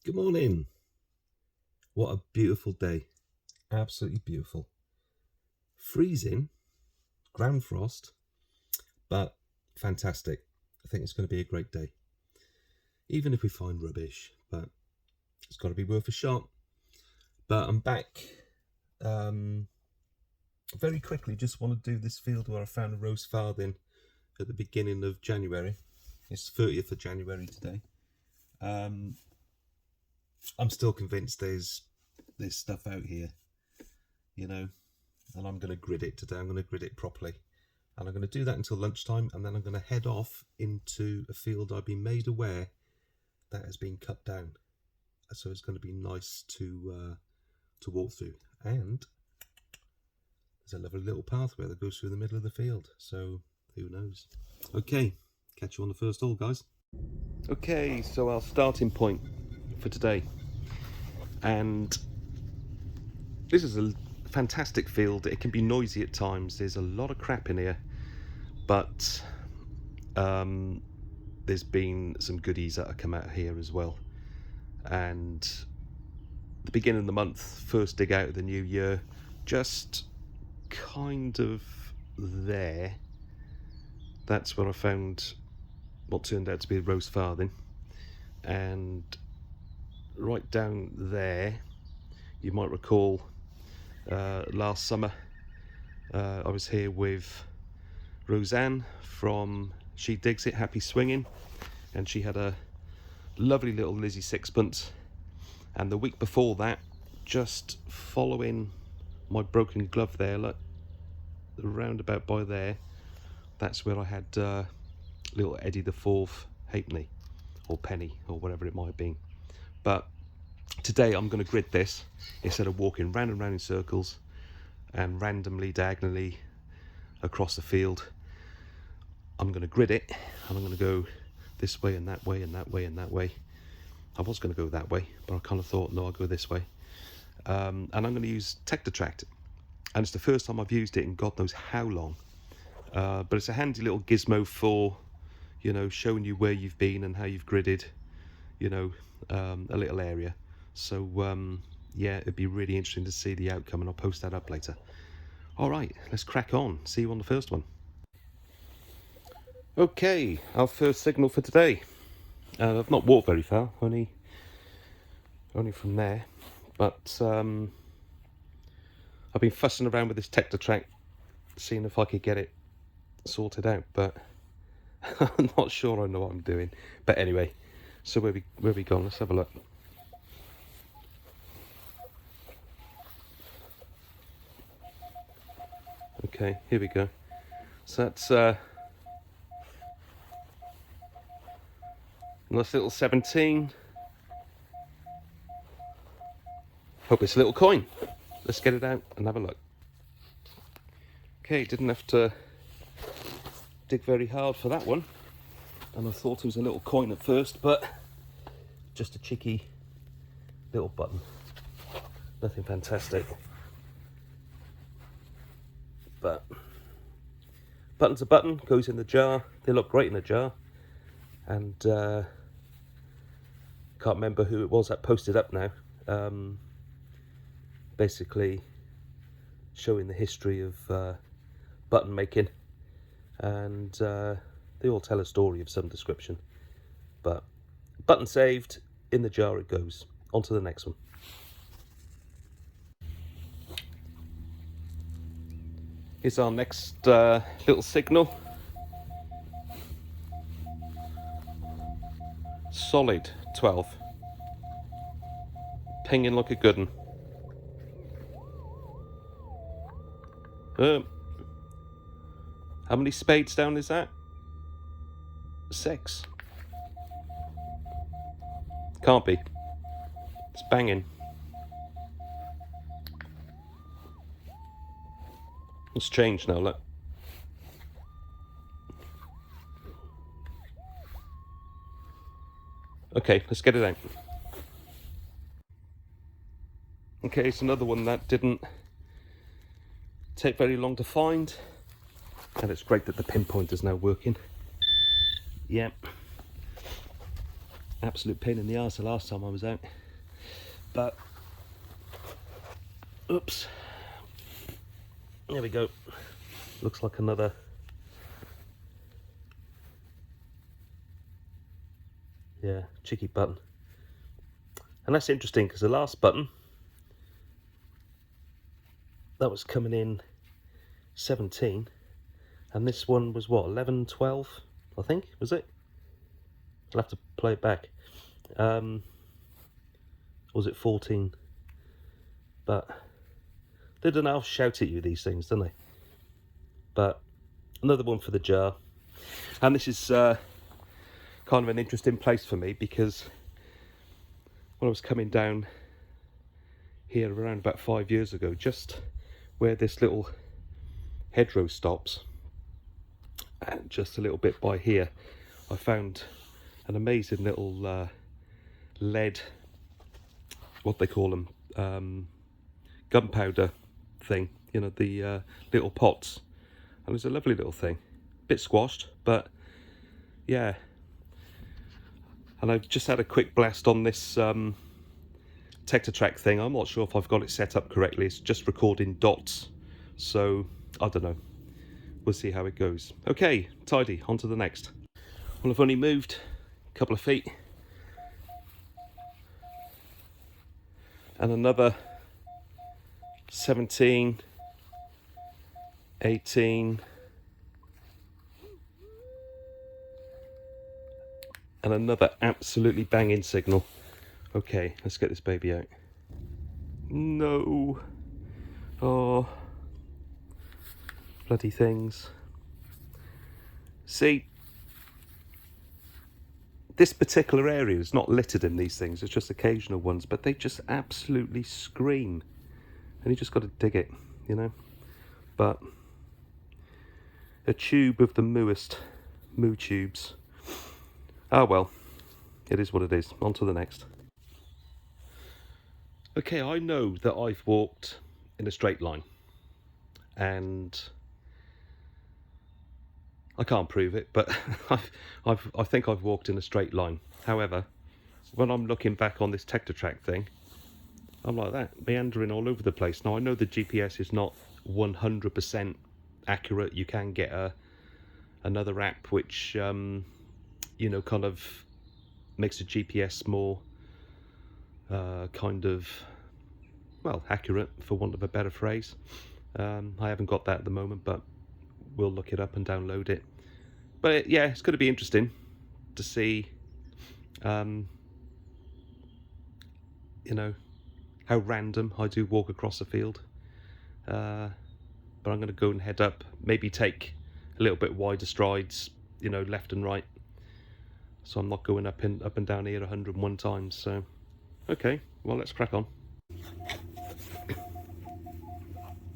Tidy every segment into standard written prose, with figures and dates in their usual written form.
Good morning. What a beautiful day. Absolutely beautiful. Freezing, ground frost, but fantastic. I think it's going to be a great day. Even if we find rubbish, but it's got to be worth a shot. But I'm back. Very quickly, just want to do this field where I found a Rose Farthing at the beginning of January. It's 30th of January today. I'm still convinced there's stuff out here, you know, and I'm going to grid it today. I'm going to grid it properly, and I'm going to do that until lunchtime, and then I'm going to head off into a field I've been made aware that has been cut down, so it's going to be nice to walk through. And there's a lovely little pathway that goes through the middle of the field, so who knows. Okay, catch you on the first hole, guys. Okay, so our starting point for today, and this is a fantastic field. It can be noisy at times. There's a lot of crap in here, but there's been some goodies that have come out here as well. And the beginning of the month, first dig out of the new year, just kind of there, that's where I found what turned out to be a Rose Farthing. And right down there, you might recall last summer I was here with Rosanne from She Digs It Happy Swinging, and she had a lovely little Lizzie Sixpence. And the week before that, just following my broken glove there, look, roundabout by there, that's where I had little Eddie the Fourth halfpenny or penny or whatever it might have been. But today I'm going to grid this instead of walking round and round in circles and randomly diagonally across the field. I'm going to grid it, and I'm going to go this way and that way and that way and that way. I was going to go that way, but I kind of thought, no, I'll go this way. And I'm going to use Tectotract, and it's the first time I've used it in God knows how long. But it's a handy little gizmo for, you know, showing you where you've been and how you've gridded, you know, a little area. So yeah, it'd be really interesting to see the outcome, and I'll post that up later. All right, let's crack on. See you on the first one. Okay, our first signal for today. I've not walked very far, only from there, but I've been fussing around with this Tectotract, seeing if I could get it sorted out, but I'm not sure I know what I'm doing. But anyway, so where we gone? Let's have a look. Okay, here we go. So that's nice little 17. Hope it's a little coin. Let's get it out and have a look. Okay, didn't have to dig very hard for that one, and I thought it was a little coin at first, but just a cheeky little button. Nothing fantastic, but button's a button, goes in the jar. They look great in the jar, and can't remember who it was that posted up now, basically showing the history of button making, and they all tell a story of some description. But button saved, in the jar it goes. On to the next one. Here's our next little signal. Solid 12. Pinging like a good one. How many spades down is that? 6. Can't be. It's banging. It's changed now, look. Okay, let's get it out. Okay, it's another one that didn't take very long to find, and it's great that the pinpointer's now working. Yep. Absolute pain in the arse the last time I was out. But, oops. There we go. Looks like another. Yeah, cheeky button. And that's interesting because the last button, that was coming in 17. And this one was what, 11, 12, I think, was it? I'll have to play it back. Or was it 14? But they don't know, shout at you, these things, don't they? But another one for the jar. And this is kind of an interesting place for me because when I was coming down here around about 5 years ago, just where this little hedgerow stops, and just a little bit by here, I found an amazing little lead, what they call them, gunpowder thing, you know, the little pots. And it was a lovely little thing, bit squashed, but yeah. And I've just had a quick blast on this Tetratrack thing. I'm not sure if I've got it set up correctly. It's just recording dots, so I don't know. We'll see how it goes. Okay, tidy, on to the next. Well, I've only moved a couple of feet. And another 17, 18, and another absolutely banging signal. Okay, let's get this baby out. No. Oh. Bloody things. See, this particular area is not littered in these things, it's just occasional ones, but they just absolutely scream. And you just got to dig it, you know. But a tube of the moo tubes. Ah well, it is what it is. On to the next. Okay, I know that I've walked in a straight line, and I can't prove it, but I think I've walked in a straight line. However, when I'm looking back on this Tetratrack thing, I'm like that, meandering all over the place. Now, I know the GPS is not 100% accurate. You can get another app which, you know, kind of makes the GPS more kind of, well, accurate, for want of a better phrase. I haven't got that at the moment, but we'll look it up and download it. But yeah, it's going to be interesting to see, you know, how random I do walk across a field. But I'm going to go and head up, maybe take a little bit wider strides, you know, left and right, so I'm not going up and down here 101 times. So okay, well, let's crack on.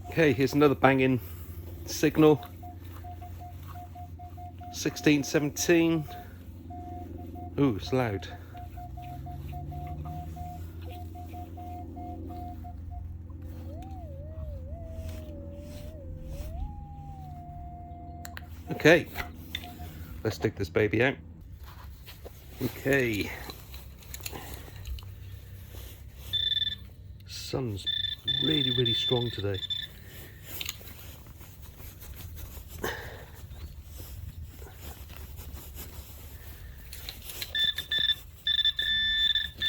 Okay, here's another banging signal. 16, 17. Ooh, it's loud. Okay, let's dig this baby out. Okay. Sun's really, really strong today.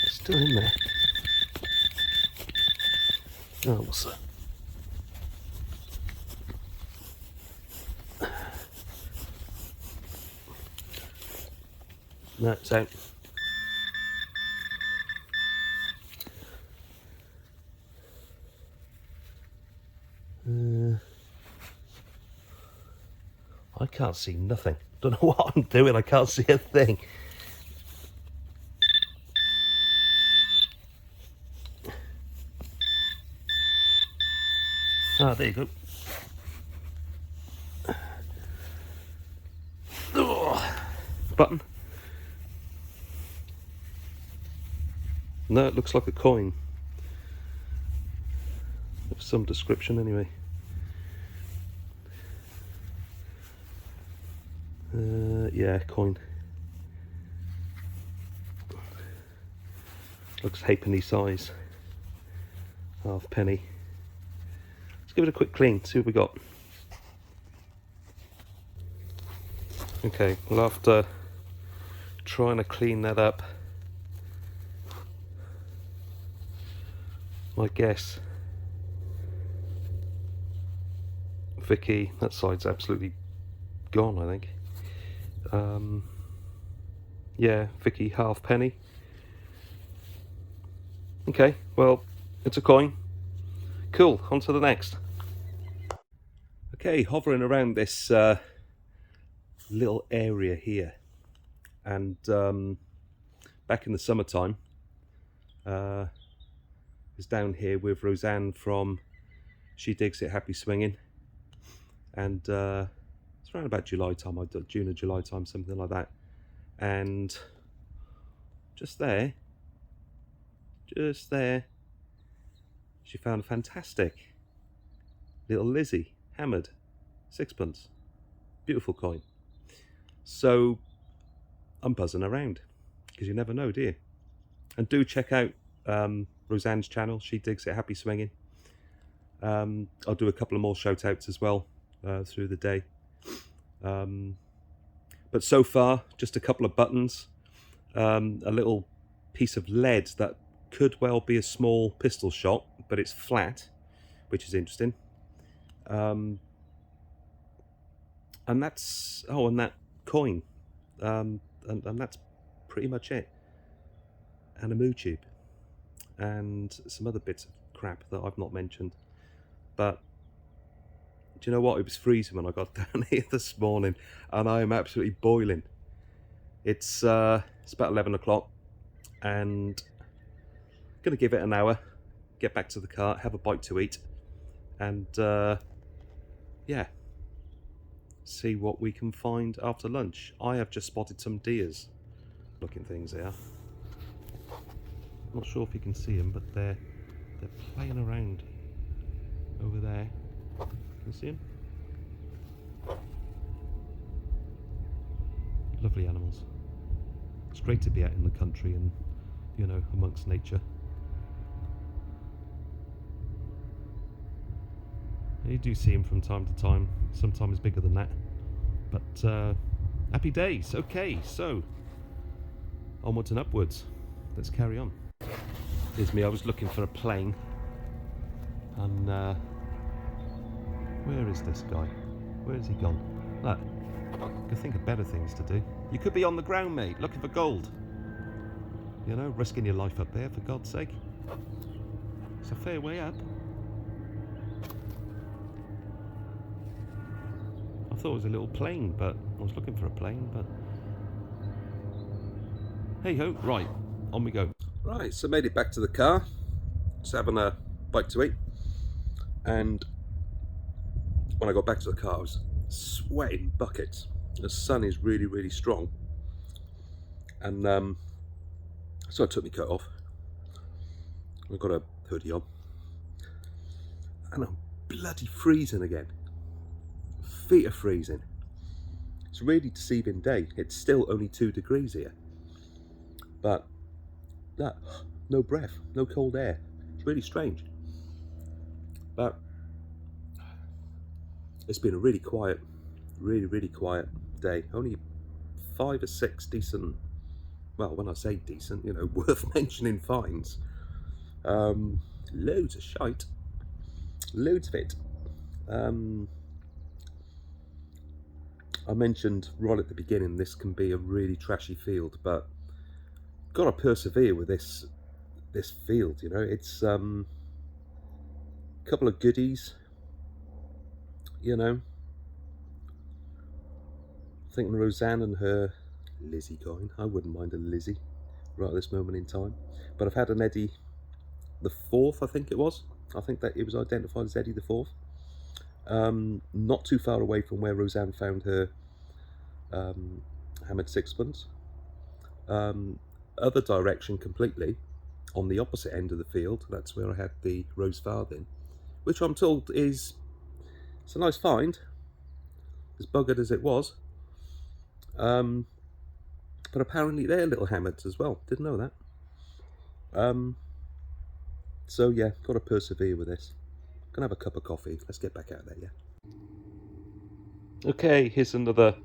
It's still in there. Oh, what's that? No, it's out. I can't see nothing. Don't know what I'm doing. I can't see a thing. Ah, there you go. Oh, button. No, it looks like a coin of some description anyway. Yeah, coin. Looks halfpenny size, halfpenny. Let's give it a quick clean, see what we got. Okay, well, after trying to clean that up, my guess, Vicky, that side's absolutely gone, I think. Yeah, Vicky, halfpenny. Okay, well, it's a coin. Cool, on to the next. Okay, hovering around this little area here, and back in the summertime, is down here with Rosanne from She Digs It Happy Swinging, and it's around about July time, June or July time, something like that, and just there, she found a fantastic little Lizzie hammered sixpence. Beautiful coin. So I'm buzzing around, because you never know, do you? And do check out Rosanne's channel, She Digs It Happy Swinging. I'll do a couple of more shout outs as well through the day. But so far, just a couple of buttons, a little piece of lead that could well be a small pistol shot, but it's flat, which is interesting. And that's, oh, and that coin, and that's pretty much it. And a moo tube, and some other bits of crap that I've not mentioned. But do you know what? It was freezing when I got down here this morning, and I am absolutely boiling. It's about 11 o'clock, and I'm gonna give it an hour, get back to the car, have a bite to eat, and yeah, see what we can find after lunch. I have just spotted some deers looking things here. Not sure if you can see them, but they're playing around over there. Can you see them? Lovely animals. It's great to be out in the country and, you know, amongst nature. You do see them from time to time, sometimes bigger than that. But happy days. Okay, so onwards and upwards. Let's carry on. Here's me, I was looking for a plane. And where is this guy? Where has he gone? Look, I could think of better things to do. You could be on the ground, mate, looking for gold. You know, risking your life up there, for God's sake. It's a fair way up. I thought it was a little plane, but I was looking for a plane, but hey ho, right, on we go. Right, so made it back to the car, just having a bite to eat, and when I got back to the car I was sweating buckets. The sun is really, really strong, and so I took my coat off. I've got a hoodie on, and I'm bloody freezing again. Feet are freezing. It's a really deceiving day. It's still only 2 degrees here, but that, no breath, no cold air. It's really strange. But it's been a really quiet, really quiet day. Only 5 or 6 decent, well, when I say decent, you know, worth mentioning finds. Loads of shite, loads of it. I mentioned right at the beginning this can be a really trashy field, but got to persevere with this field. You know, it's a couple of goodies. You know, I think Rosanne and her Lizzie coin. I wouldn't mind a Lizzie right at this moment in time. But I've had an Eddie the Fourth, I think it was. I think that it was identified as Eddie the Fourth. Not too far away from where Rosanne found her hammered sixpence. Other direction completely, on the opposite end of the field. That's where I had the Rose Farthing, which I'm told it's a nice find, as buggered as it was. But apparently they're little hammers as well. Didn't know that. So yeah, got to persevere with this. Gonna have a cup of coffee. Let's get back out there, yeah. Okay, here's another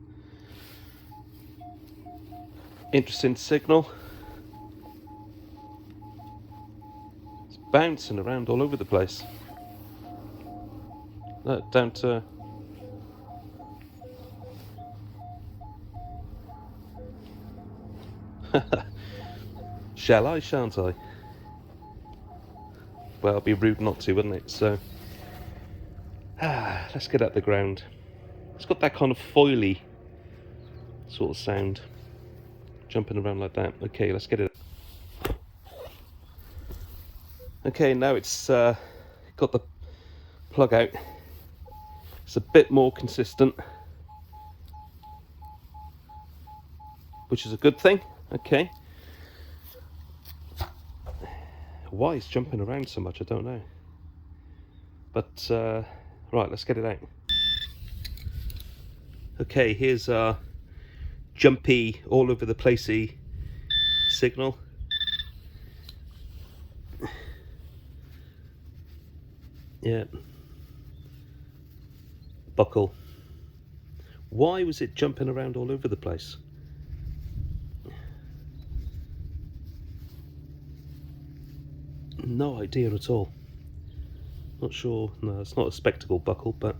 interesting signal. It's bouncing around all over the place. Look, down to... Shall I, shan't I? Well, it'd be rude not to, wouldn't it? So, let's get at the ground. It's got that kind of foily sort of sound, jumping around like that. Okay, let's get it. Okay, now it's got the plug out. It's a bit more consistent, which is a good thing. Okay. Why it's jumping around so much, I don't know. But, right, let's get it out. Okay, here's our jumpy, all over the placey signal. Yeah. Buckle. Why was it jumping around all over the place? No idea at all. Not sure. No, it's not a spectacle buckle, but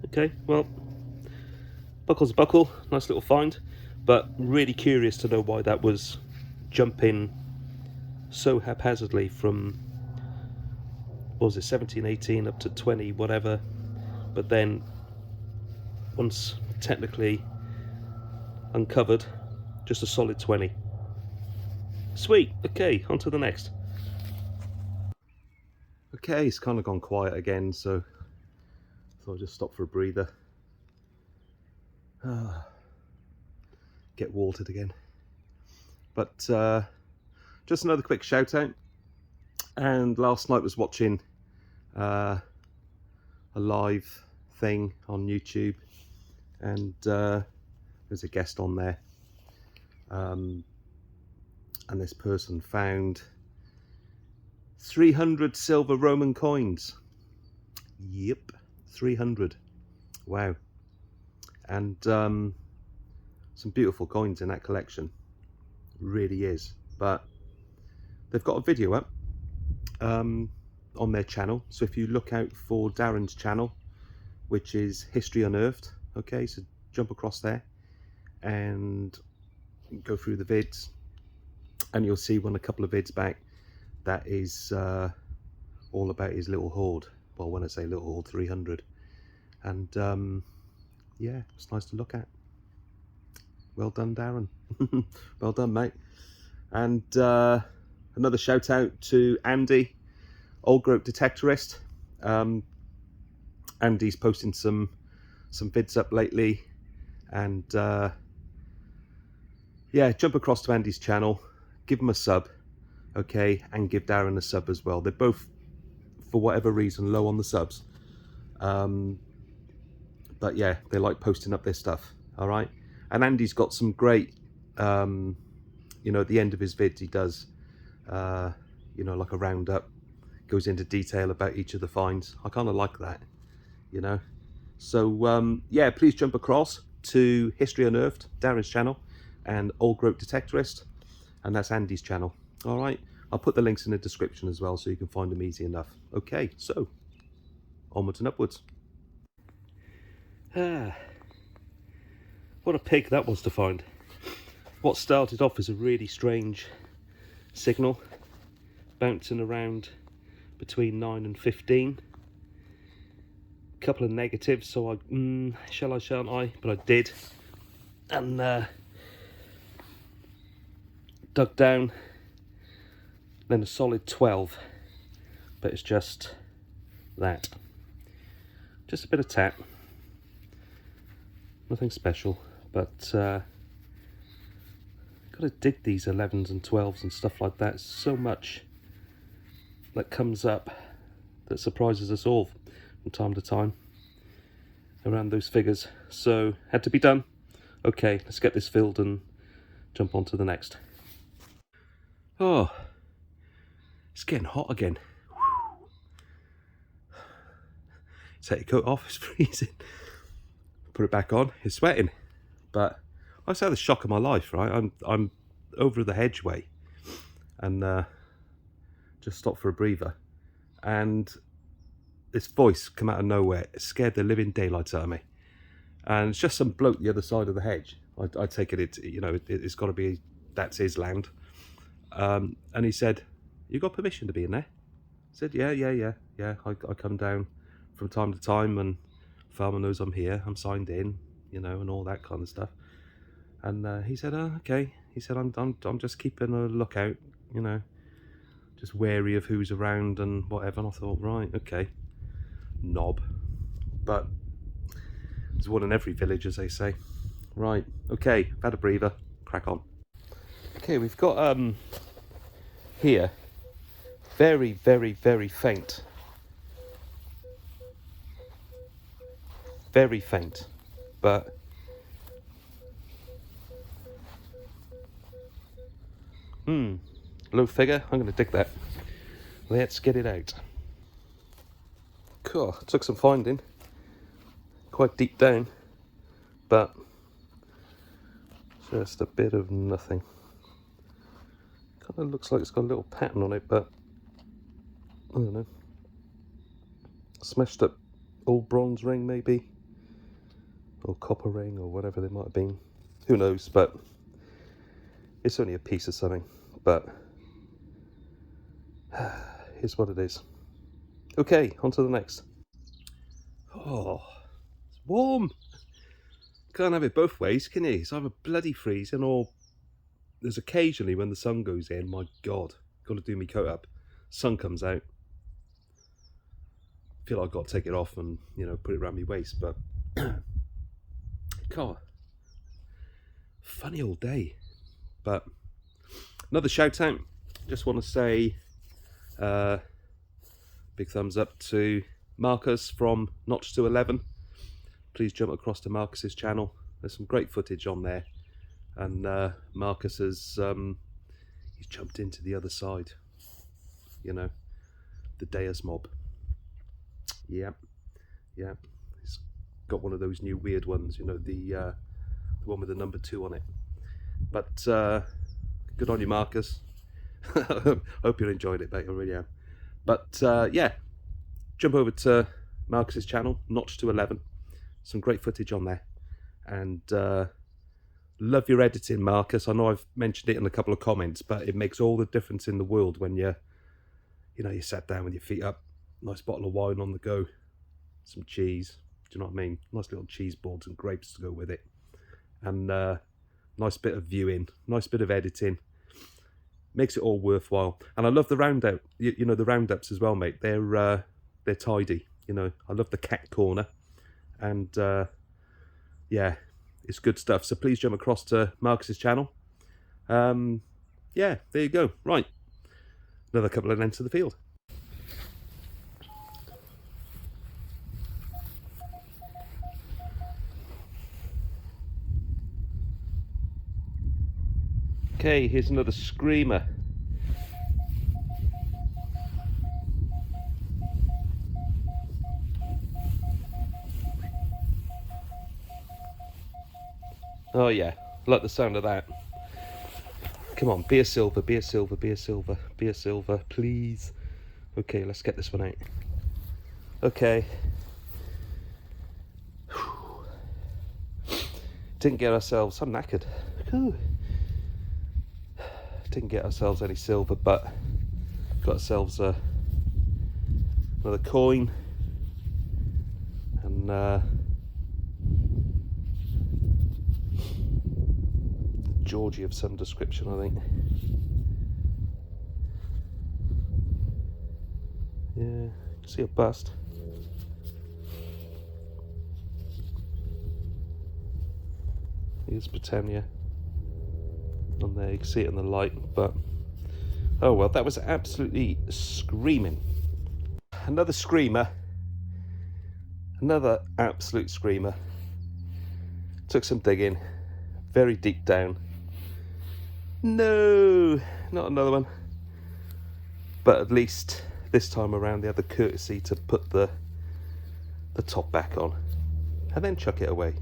okay, well, buckle's a buckle, nice little find, but really curious to know why that was jumping so haphazardly from, what was it, 17, 18 up to 20, whatever, but then once technically uncovered, just a solid 20. Sweet, okay, on to the next. Okay, it's kind of gone quiet again, so I'll just stop for a breather. Get watered again. But just another quick shout out. And last night was watching a live thing on YouTube, and there's a guest on there. And this person found 300 silver Roman coins. Yep, 300. Wow. And some beautiful coins in that collection. Really is. But they've got a video up on their channel. So if you look out for Darren's channel, which is History Unearthed, okay, so jump across there and go through the vids, and you'll see one a couple of vids back that is all about his little hoard. Well, when I say little hoard, 300. And yeah, it's nice to look at. Well done, Darren. Well done, mate. And another shout out to Andy, Old Grope Detectorist. Andy's posting some vids up lately, and yeah, jump across to Andy's channel, give him a sub, okay, and give Darren a sub as well. They're both, for whatever reason, low on the subs, but yeah, they like posting up their stuff. All right, and Andy's got some great, you know, at the end of his vids he does, you know, like a roundup, goes into detail about each of the finds. I kind of like that, you know. So yeah, please jump across to History Unearthed, Darren's channel, and Old Grope Detectorist, and that's Andy's channel. All right, I'll put the links in the description as well, so you can find them easy enough. Okay, so onwards and upwards. What a pig that was to find. What started off as a really strange signal, bouncing around between 9 and 15. Couple of negatives, so I shall I, shan't I, but I did, and dug down, then a solid 12, but it's just that, just a bit of tat, nothing special, but gotta dig these 11s and 12s and stuff like that. So much that comes up that surprises us all from time to time. around those figures, so had to be done. Okay, let's get this filled and jump on to the next. Oh, it's getting hot again. Take your coat off, it's freezing. Put it back on, it's sweating. But I just had the shock of my life, right? I'm over the hedgeway and just stopped for a breather, and this voice come out of nowhere. It scared the living daylights out of me, and it's just some bloke the other side of the hedge. I take it, it's got to be, that's his land. And he said, "You got permission to be in there?" I said, yeah. I come down from time to time, and farmer knows I'm here. I'm signed in, and all that kind of stuff. And he said, "Oh, okay." He said, "I'm just keeping a lookout, just wary of who's around and whatever." And I thought, right, okay, knob. But there's one in every village, as they say. Right, okay, I've had a breather. Crack on. Okay, we've got here very, very, very faint. Very faint, but low figure. I'm going to dig that. Let's get it out. Cool. Took some finding. Quite deep down, but just a bit of nothing. Kind of looks like it's got a little pattern on it, but I don't know. Smashed up old bronze ring, maybe, or copper ring, or whatever they might have been. Who knows? But it's only a piece of something. But here's what it is. Okay, on to the next. Oh, it's warm. Can't have it both ways, can you? It's either bloody freezing, or there's occasionally when the sun goes in, my God, got to do me coat up. Sun comes out. Feel like I've got to take it off and, put it around my waist, but God, funny all day. But another shout out. Just want to say big thumbs up to Marcus from Notch to 11. Please jump across to Marcus's channel. There's some great footage on there, and Marcus has he's jumped into the other side, the Deus mob. Yeah, he's got one of those new weird ones, the one with the number 2 on it. But good on you, Marcus. Hope you enjoyed it, mate. I really am. But yeah, jump over to Marcus's channel, Notch to 11. Some great footage on there, and love your editing, Marcus. I know I've mentioned it in a couple of comments, but it makes all the difference in the world when you sat down with your feet up, nice bottle of wine on the go, some cheese. Do you know what I mean? Nice little cheese boards and grapes to go with it, and nice bit of viewing, nice bit of editing. Makes it all worthwhile. And I love the roundup. The roundups as well, mate. They're tidy. I love the cat corner. And yeah, it's good stuff. So please jump across to Marcus's channel. Yeah, there you go. Right, another couple of lengths of the field. Okay, here's another screamer. Oh yeah, like the sound of that. Come on, be a silver, be a silver, be a silver, be a silver, please. Okay, let's get this one out. Okay. Didn't get ourselves, I'm knackered. Whew. Didn't get ourselves any silver, but got ourselves another coin, and Georgie of some description, I think. Yeah, you can see a bust. Here's Britannia on there, you can see it in the light, but oh well, that was absolutely screaming. Another screamer. Another absolute screamer. Took some digging, very deep down. No, not another one. But at least this time around they had the courtesy to put the top back on and then chuck it away.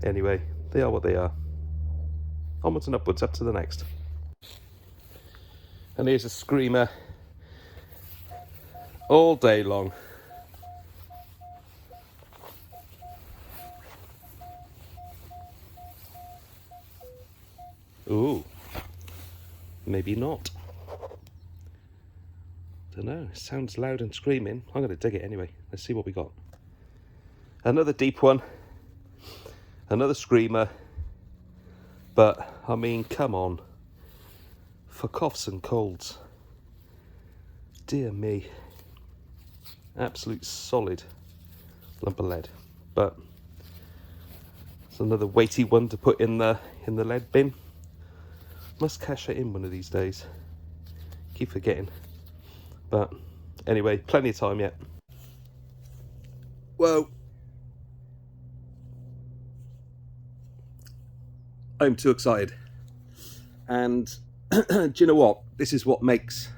Anyway, they are what they are. Onwards and upwards, up to the next. And here's a screamer all day long. Ooh, maybe not. Don't know, sounds loud and screaming. I'm going to dig it anyway. Let's see what we got. Another deep one. Another screamer. But, I mean, come on. For coughs and colds. Dear me. Absolute solid lump of lead. But it's another weighty one to put in the lead bin. Must cash it in one of these days. Keep forgetting. But anyway, plenty of time yet. Whoa. I'm too excited. And do you know what? This is what makes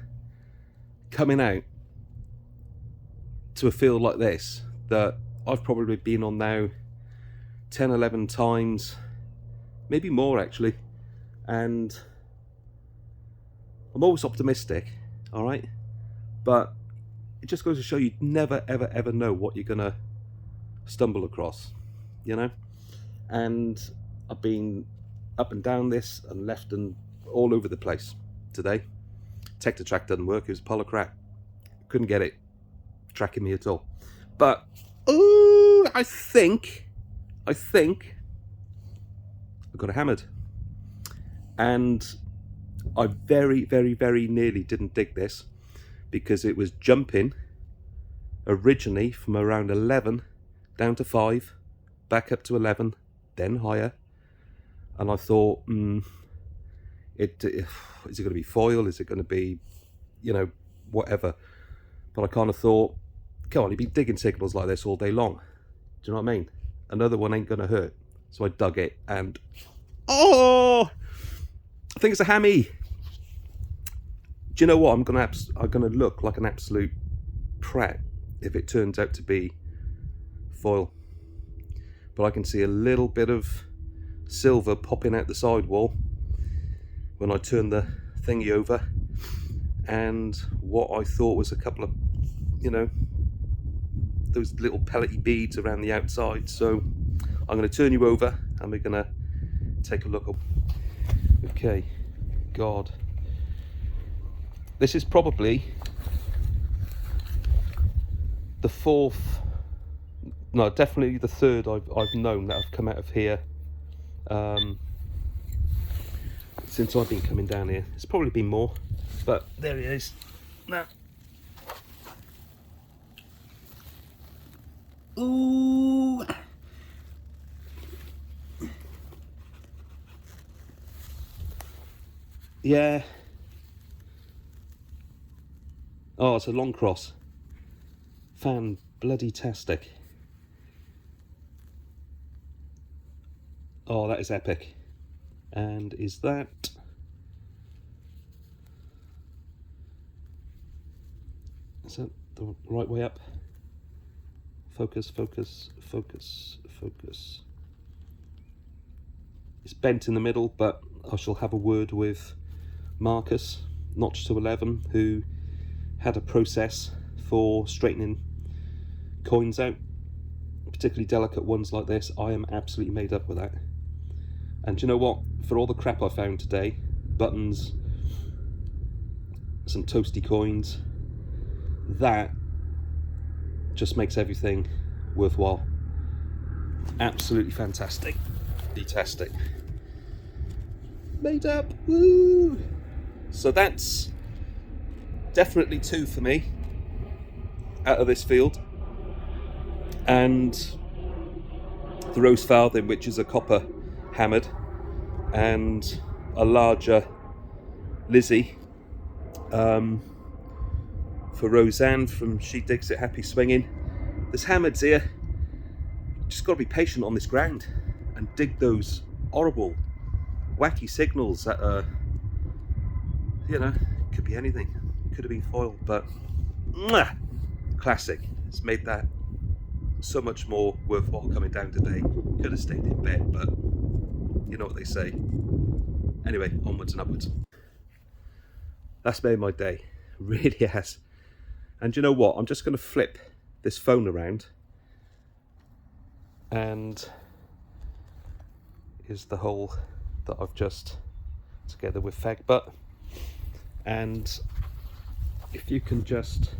coming out to a field like this that I've probably been on now 10, 11 times, maybe more actually. And I'm always optimistic, all right? But it just goes to show you never, ever, ever know what you're going to stumble across, you know? And I've been up and down this and left and all over the place today. Tector track doesn't work. It was a pile of crap. Couldn't get it tracking me at all. But, ooh, I think I got it hammered. And I very, very, very nearly didn't dig this because it was jumping originally from around 11 down to 5, back up to 11, then higher. And I thought, is it going to be foil? Is it going to be, you know, whatever? But I kind of thought, come on, you'd be digging signals like this all day long. Do you know what I mean? Another one ain't going to hurt. So I dug it and, oh, I think it's a hammy. Do you know what? I'm gonna look like an absolute prat if it turns out to be foil. But I can see a little bit of silver popping out the sidewall when I turn the thingy over, and what I thought was a couple of, you know, those little pellety beads around the outside. So I'm going to turn you over and we're going to take a look. Okay, God, this is probably the fourth, no, definitely the third I've known that have come out of here since I've been coming down here. It's probably been more, but there he is. Now, ooh, yeah. Oh, it's a long cross. Fan bloody tastic. Oh, that is epic. And is that... is that the right way up? Focus, focus, focus, focus. It's bent in the middle, but I shall have a word with Marcus, Notch to 11, who had a process for straightening coins out, particularly delicate ones like this. I am absolutely made up with that. And do you know what? For all the crap I found today, buttons, some toasty coins, that just makes everything worthwhile. Absolutely fantastic. Fantastic. Made up. Woo! So that's definitely 2 for me out of this field. And the Rose Farthing, which is a copper hammered, and a larger Lizzie for Rosanne from She Digs It Happy Swinging, there's hammers here. Just got to be patient on this ground and dig those horrible, wacky signals that are, you know, could be anything. Could have been foil, but mwah, classic. It's made that so much more worthwhile coming down today. Could have stayed in bed, but you know what they say. Anyway, onwards and upwards. That's made my day. Really has. And you know what? I'm just going to flip this phone around, and is the hole that I've just together with fag butt. And if you can just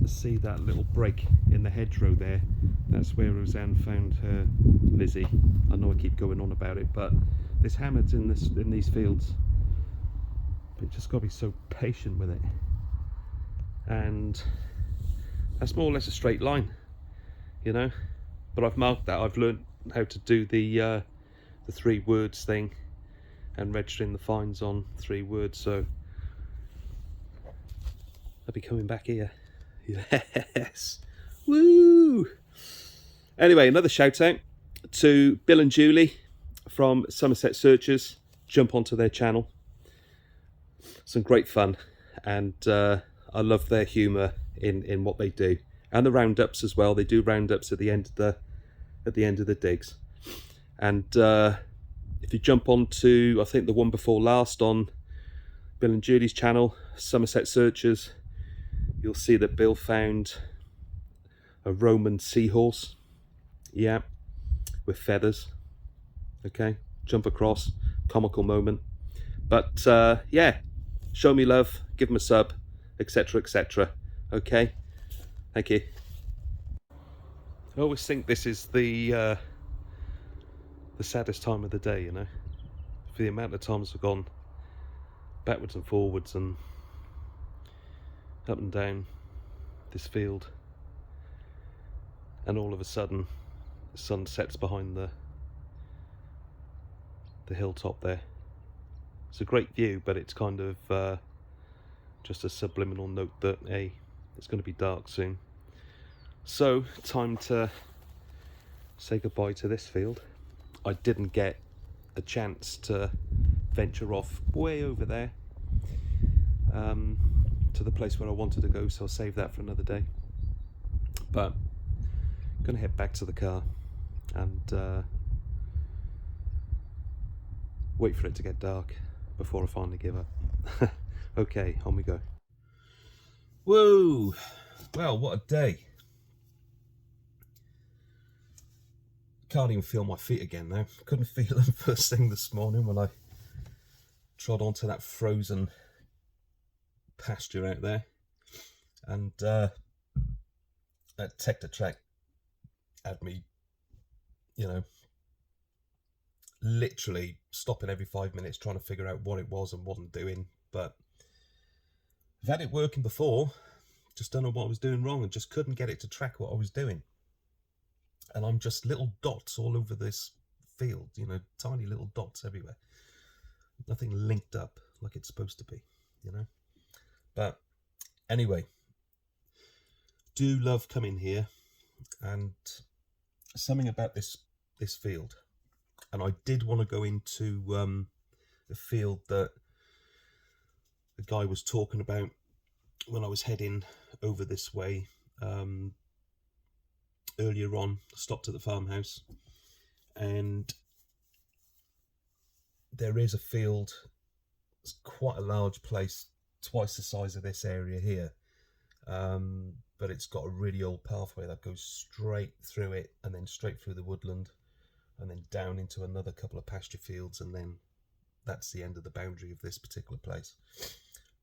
see that little break in the hedgerow there, that's where Rosanne found her Lizzie. I know I keep going on about it, but there's hammers in these fields, but you just got to be so patient with it. And that's more or less a straight line, you know, but I've marked that. I've learned how to do the 3 words thing and registering the fines on 3 words, so I'll be coming back here. Yes, woo! Anyway, another shout out to Bill and Julie from Somerset Searchers. Jump onto their channel. Some great fun, and I love their humour in what they do, and the roundups as well. They do roundups at the end of the digs, and if you jump onto, I think the one before last on Bill and Julie's channel, Somerset Searchers, you'll see that Bill found a Roman seahorse, yeah, with feathers. Okay, jump across, comical moment. But yeah, show me love, give them a sub, etc, etc. Okay, thank you. I always think this is the saddest time of the day, you know, for the amount of times I've gone backwards and forwards and up and down this field, and all of a sudden the sun sets behind the hilltop there. It's a great view, but it's kind of just a subliminal note that, hey, it's going to be dark soon. So time to say goodbye to this field. I didn't get a chance to venture off way over there to the place where I wanted to go, so I'll save that for another day. But I'm gonna head back to the car and wait for it to get dark before I finally give up. Okay, on we go. Whoa! Well, what a day. Can't even feel my feet again now. Couldn't feel them first thing this morning when I trod onto that frozen pasture out there. And that Tector track had me, you know, literally stopping every 5 minutes trying to figure out what it was and wasn't doing. But I've had it working before, just don't know what I was doing wrong and just couldn't get it to track what I was doing. And I'm just little dots all over this field, you know, tiny little dots everywhere. Nothing linked up like it's supposed to be, you know. But anyway, do love coming here, and something about this field. And I did want to go into the field that the guy was talking about when I was heading over this way. Earlier on, stopped at the farmhouse, and there is a field. It's quite a large place, twice the size of this area here, but it's got a really old pathway that goes straight through it, and then straight through the woodland, and then down into another couple of pasture fields, and then that's the end of the boundary of this particular place.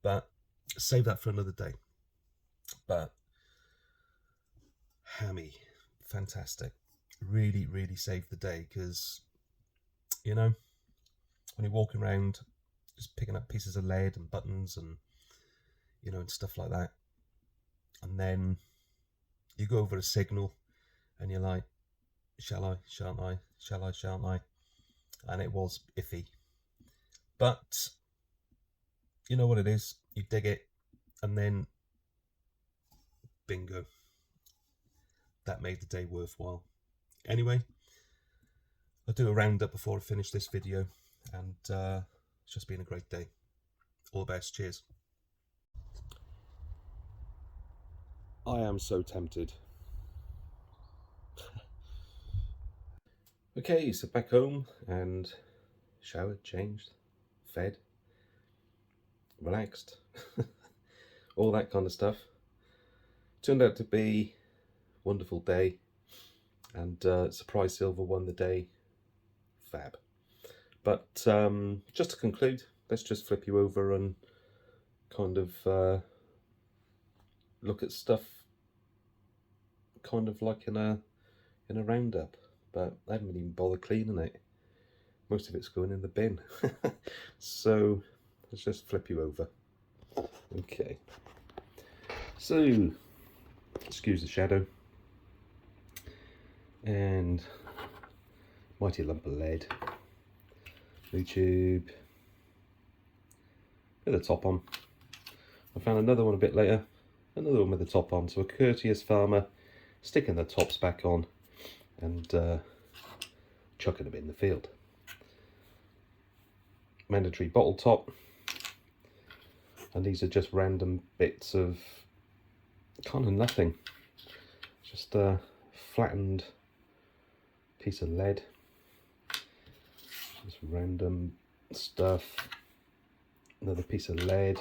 But save that for another day. But hammy, fantastic, really saved the day, because, you know, when you're walking around just picking up pieces of lead and buttons and, you know, and stuff like that, and then you go over a signal and you're like, shall I, shan't I, shall I, shan't I, and it was iffy. But you know what it is, you dig it, and then Bingo. That made the day worthwhile. Anyway, I'll do a roundup before I finish this video, and it's just been a great day. All the best. Cheers. I am so tempted. Okay, so back home and showered, changed, fed, relaxed, all that kind of stuff. Turned out to be a wonderful day, and Surprise Silver won the day. Fab. But just to conclude, let's just flip you over and kind of look at stuff kind of like in a roundup, but I haven't even bothered cleaning it. Most of it's going in the bin. So let's just flip you over. Okay, so excuse the shadow, and mighty lump of lead, YouTube, with the top on. I found another one a bit later, another one with the top on. So a courteous farmer sticking the tops back on and chucking them in the field. Mandatory bottle top, and these are just random bits of kind of nothing, just a flattened piece of lead, just random stuff, another piece of lead,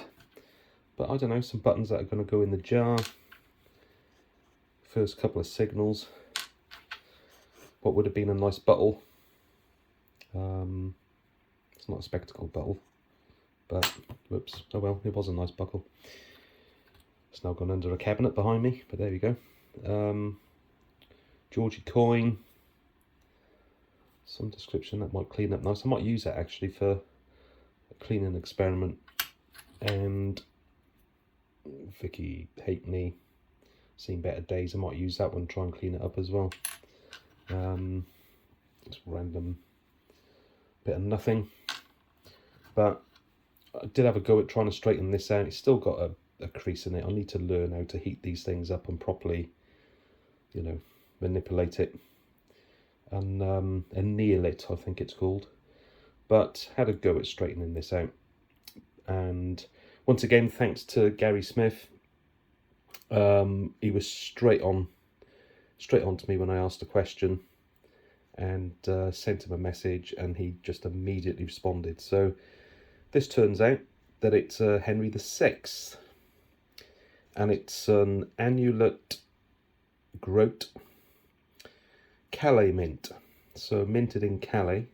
but I don't know, some buttons that are going to go in the jar. First couple of signals, what would have been a nice bottle. It's not a spectacle bottle, but whoops, oh well, it was a nice buckle. It's now gone under a cabinet behind me, but there we go. Georgie coin, some description that might clean up nice. I might use that actually for a cleaning experiment. And Vicky Halfpenny, seen better days. I might use that one, try and clean it up as well. It's random bit of nothing, but I did have a go at trying to straighten this out. It's still got a crease in it. I need to learn how to heat these things up and properly, you know, manipulate it and anneal it, I think it's called. But had a go at straightening this out, and once again, thanks to Gary Smith. He was straight on to me when I asked a question, and sent him a message, and he just immediately responded. So this turns out that it's Henry VI, and it's an annulate groat Calais mint, so minted in Calais,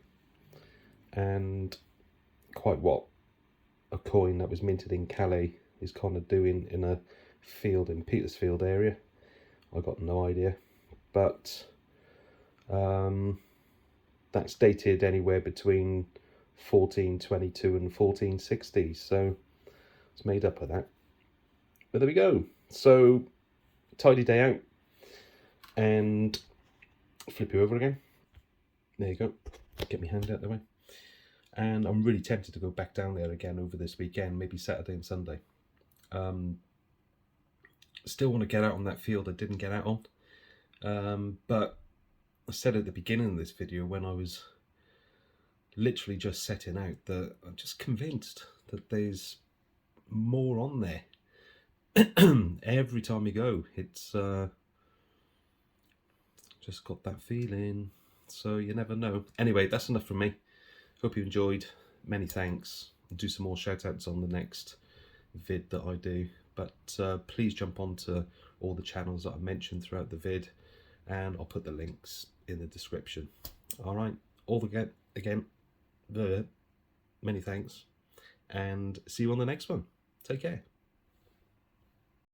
and quite what a coin that was minted in Calais is kind of doing in a field in Petersfield area. I got no idea, but that's dated anywhere between 1422 and 1460, so it's made up of that. But there we go. So tidy day out, and flip you over again. There you go. Get my hand out the way. And I'm really tempted to go back down there again over this weekend, maybe Saturday and Sunday. Still want to get out on that field I didn't get out on, but I said at the beginning of this video, when I was literally just setting out, that I'm just convinced that there's more on there. Every time you go, it's just got that feeling, so you never know. Anyway, that's enough from me. Hope you enjoyed. Many thanks. I'll do some more shout outs on the next vid that I do, but please jump onto all the channels that I mentioned throughout the vid, and I'll put the links in the description. All right, again, many thanks, and see you on the next one. Take care.